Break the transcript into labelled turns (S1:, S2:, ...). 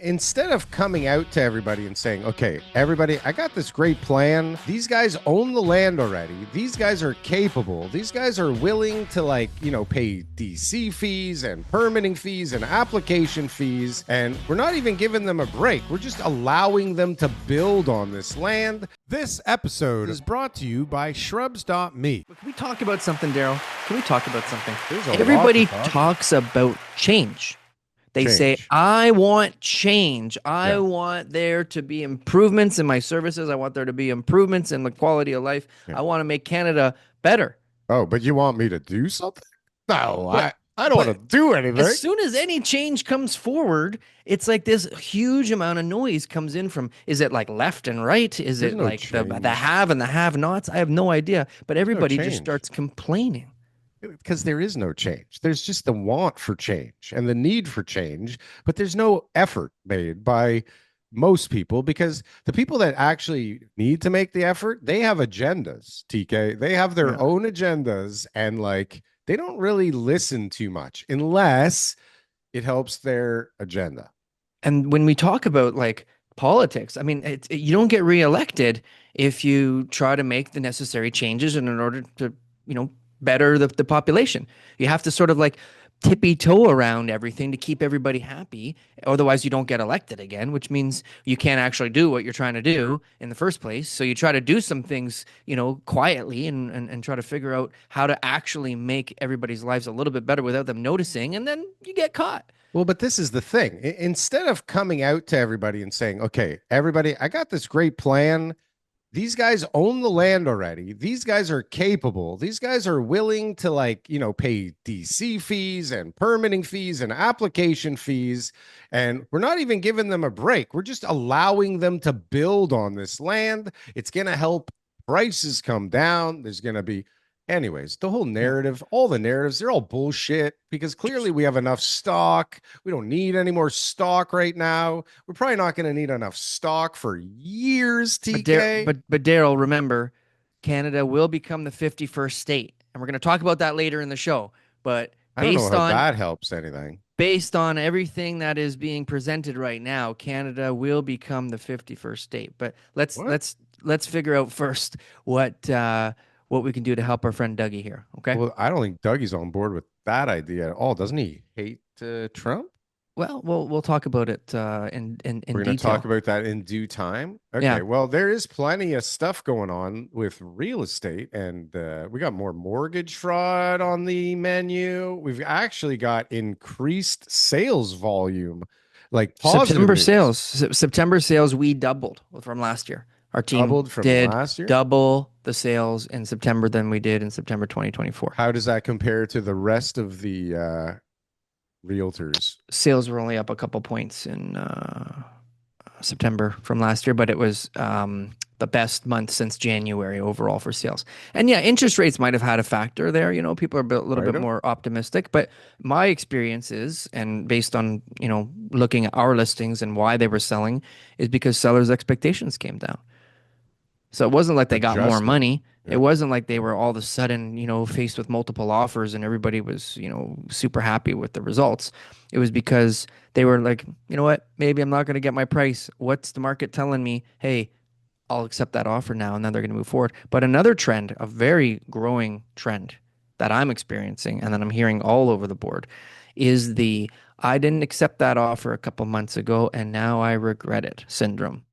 S1: Instead of coming out to everybody and saying, okay, everybody, I got this great plan. These guys own the land already. These guys are capable. These guys are willing to, like, pay DC fees and permitting fees and application fees. And we're not even giving them a break. We're just allowing them to build on this land. This episode is brought to you by shrubs.me.
S2: Can we talk about something, Darryl? Can we talk about something?
S1: Everybody
S2: talks about change. They say, I want change. I want there to be improvements in my services. I want there to be improvements in the quality of life. I want to make Canada better.
S1: Oh, but you want me to do something? No, I don't want to do anything.
S2: As soon as any change comes forward, it's like this huge amount of noise comes in from, is it like left and right? Is it like the have and the have-nots? I have no idea. But everybody just starts complaining.
S1: Because there is no change. There's just the want for change and the need for change, but there's no effort made by most people, because the people that actually need to make the effort, they have agendas, TK. They have their own agendas, and like they don't really listen too much unless it helps their agenda.
S2: And when we talk about like politics, I mean, you don't get reelected if you try to make the necessary changes in order to, better the population. You have to sort of like tippy-toe around everything to keep everybody happy. Otherwise, you don't get elected again, which means you can't actually do what you're trying to do in the first place. So you try to do some things, quietly and try to figure out how to actually make everybody's lives a little bit better without them noticing, and then you get caught.
S1: Well, but this is the thing. Instead of coming out to everybody and saying, okay, everybody, I got this great plan. These guys own the land already. These guys are capable. These guys are willing to, like, pay DC fees and permitting fees and application fees. And we're not even giving them a break. We're just allowing them to build on this land. It's going to help prices come down. There's going to be, anyways, the whole narrative, all the narratives, they're all bullshit, because clearly we have enough stock. We don't need any more stock right now. We're probably not going to need enough stock for years, TK.
S2: But Darryl, remember, Canada will become the 51st state. And we're going to talk about that later in the show. But
S1: I don't know how that helps anything.
S2: Based on everything that is being presented right now, Canada will become the 51st state. But let's figure out first what we can do to help our friend Dougie here. Okay.
S1: Well, I don't think Dougie's on board with that idea at all. Doesn't he hate Trump?
S2: Well, we'll talk about it in
S1: We're going to talk about that in due time. Okay.
S2: Yeah.
S1: Well, there is plenty of stuff going on with real estate, and we got more mortgage fraud on the menu. We've actually got increased sales volume, like
S2: September sales, we doubled from last year. Our team did last year? Double the sales in September than we did in September 2024.
S1: How does that compare to the rest of the realtors?
S2: Sales were only up a couple points in September from last year, but it was the best month since January overall for sales. And yeah, interest rates might have had a factor there. People are a little bit more optimistic, but my experience is, and based on, looking at our listings and why they were selling, is because sellers' expectations came down. So it wasn't like they got more money. Yeah. It wasn't like they were all of a sudden, faced with multiple offers and everybody was, super happy with the results. It was because they were like, you know what, maybe I'm not going to get my price. What's the market telling me? Hey, I'll accept that offer now, and then they're going to move forward. But another trend, a very growing trend that I'm experiencing and that I'm hearing all over the board, is the I didn't accept that offer a couple months ago and now I regret it syndrome.